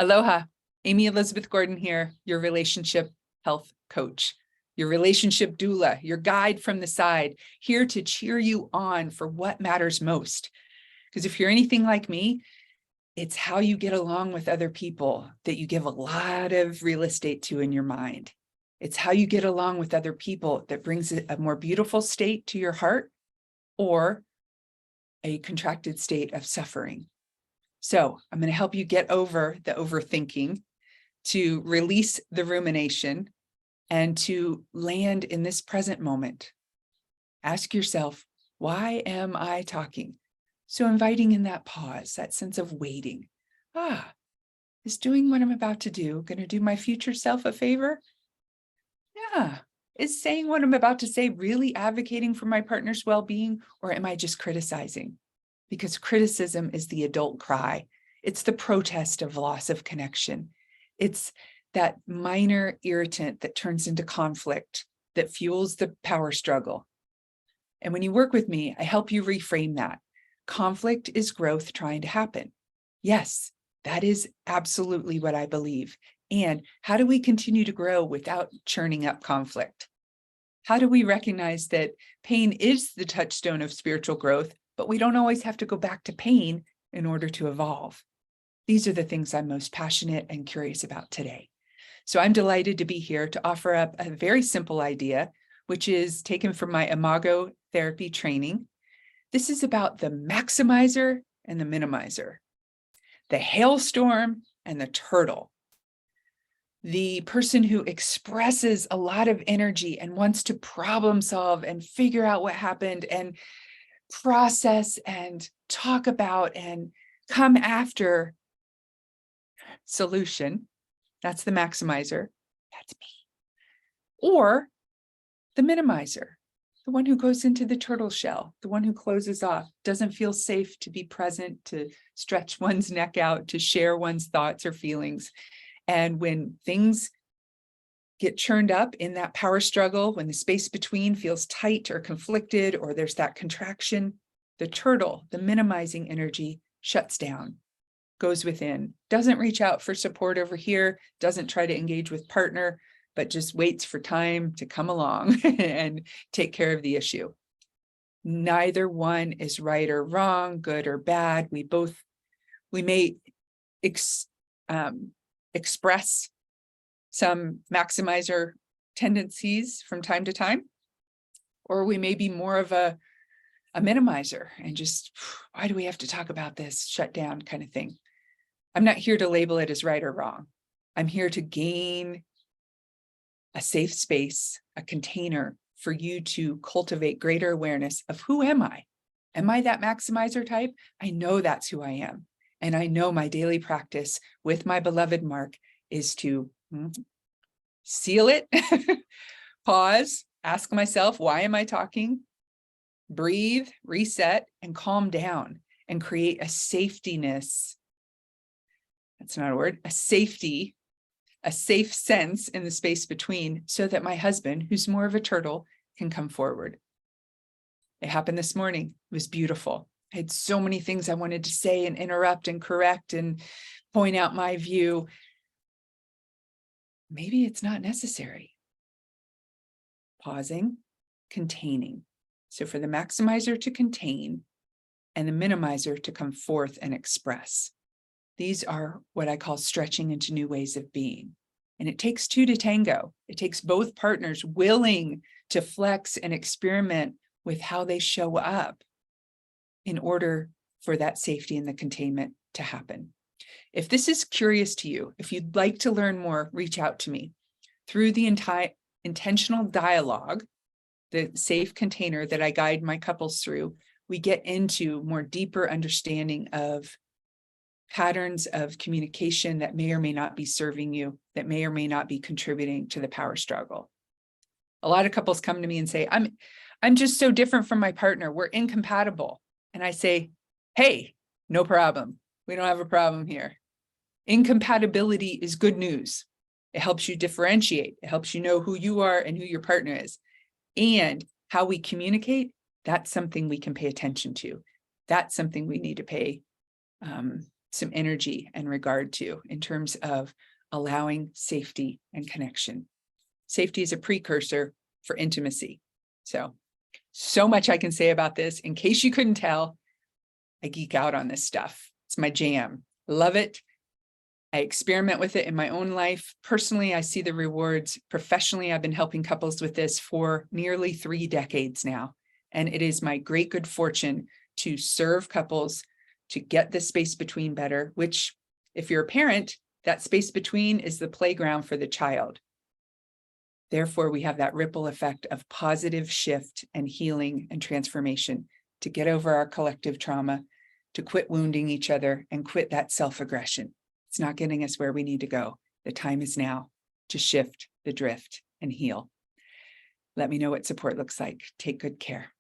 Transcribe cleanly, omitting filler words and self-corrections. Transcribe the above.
Aloha, Amy Elizabeth Gordon here, your relationship health coach, your relationship doula, your guide from the side, here to cheer you on for what matters most. Because if you're anything like me, it's how you get along with other people that you give a lot of real estate to in your mind. It's how you get along with other people that brings a more beautiful state to your heart or a contracted state of suffering. So I'm going to help you get over the overthinking, to release the rumination, and to land in this present moment. Ask yourself, why am I talking? So inviting in that pause, that sense of waiting. Is doing what I'm about to do going to do my future self a favor? Yeah. Is saying what I'm about to say really advocating for my partner's well-being, or am I just criticizing? Because criticism is the adult cry. It's the protest of loss of connection. It's that minor irritant that turns into conflict, that fuels the power struggle. And when you work with me, I help you reframe that. Conflict is growth trying to happen. Yes, that is absolutely what I believe. And how do we continue to grow without churning up conflict? How do we recognize that pain is the touchstone of spiritual growth, but we don't always have to go back to pain in order to evolve? These are the things I'm most passionate and curious about today. So I'm delighted to be here to offer up a very simple idea, which is taken from my Imago therapy training. This is about the maximizer and the minimizer, the hailstorm and the turtle, the person who expresses a lot of energy and wants to problem solve and figure out what happened and process and talk about and come after solution. That's the maximizer. That's me. Or the minimizer, the one who goes into the turtle shell, the one who closes off, doesn't feel safe to be present, to stretch one's neck out, to share one's thoughts or feelings. And when things get churned up in that power struggle, when the space between feels tight or conflicted, or there's that contraction, the turtle, the minimizing energy, shuts down, goes within, doesn't reach out for support over here, doesn't try to engage with partner, but just waits for time to come along and take care of the issue. Neither one is right or wrong, good or bad. We may express some maximizer tendencies from time to time, or we may be more of a minimizer and just, why do we have to talk about this? Shut down kind of thing. I'm not here to label it as right or wrong. I'm here to gain a safe space, a container for you to cultivate greater awareness of, who am I? Am I that maximizer type? I know that's who I am. And I know my daily practice with my beloved Mark is to seal it, pause, ask myself, why am I talking? Breathe, reset, and calm down and create a safetyness. That's not a word, a safety, a safe sense in the space between, so that my husband, who's more of a turtle, can come forward. It happened this morning. It was beautiful. I had so many things I wanted to say and interrupt and correct and point out my view. Maybe it's not necessary. Pausing, containing. So for the maximizer to contain and the minimizer to come forth and express. These are what I call stretching into new ways of being. And it takes two to tango. It takes both partners willing to flex and experiment with how they show up in order for that safety and the containment to happen. If this is curious to you, if you'd like to learn more, reach out to me. Through the intentional dialogue, the safe container that I guide my couples through, we get into more deeper understanding of patterns of communication that may or may not be serving you, that may or may not be contributing to the power struggle. A lot of couples come to me and say, I'm just so different from my partner. We're incompatible. And I say, hey, no problem. We don't have a problem here. Incompatibility is good news. It helps you differentiate. It helps you know who you are and who your partner is. And how we communicate, that's something we can pay attention to. That's something we need to pay some energy and regard to in terms of allowing safety and connection. Safety is a precursor for intimacy. So much I can say about this. In case you couldn't tell, I geek out on this stuff. It's my jam. Love it. I experiment with it in my own life. Personally, I see the rewards. Professionally, I've been helping couples with this for nearly 3 decades now. And it is my great good fortune to serve couples to get the space between better, which, if you're a parent, that space between is the playground for the child. Therefore, we have that ripple effect of positive shift and healing and transformation to get over our collective trauma, to quit wounding each other and quit that self-aggression. It's not getting us where we need to go. The time is now to shift the drift and heal. Let me know what support looks like. Take good care.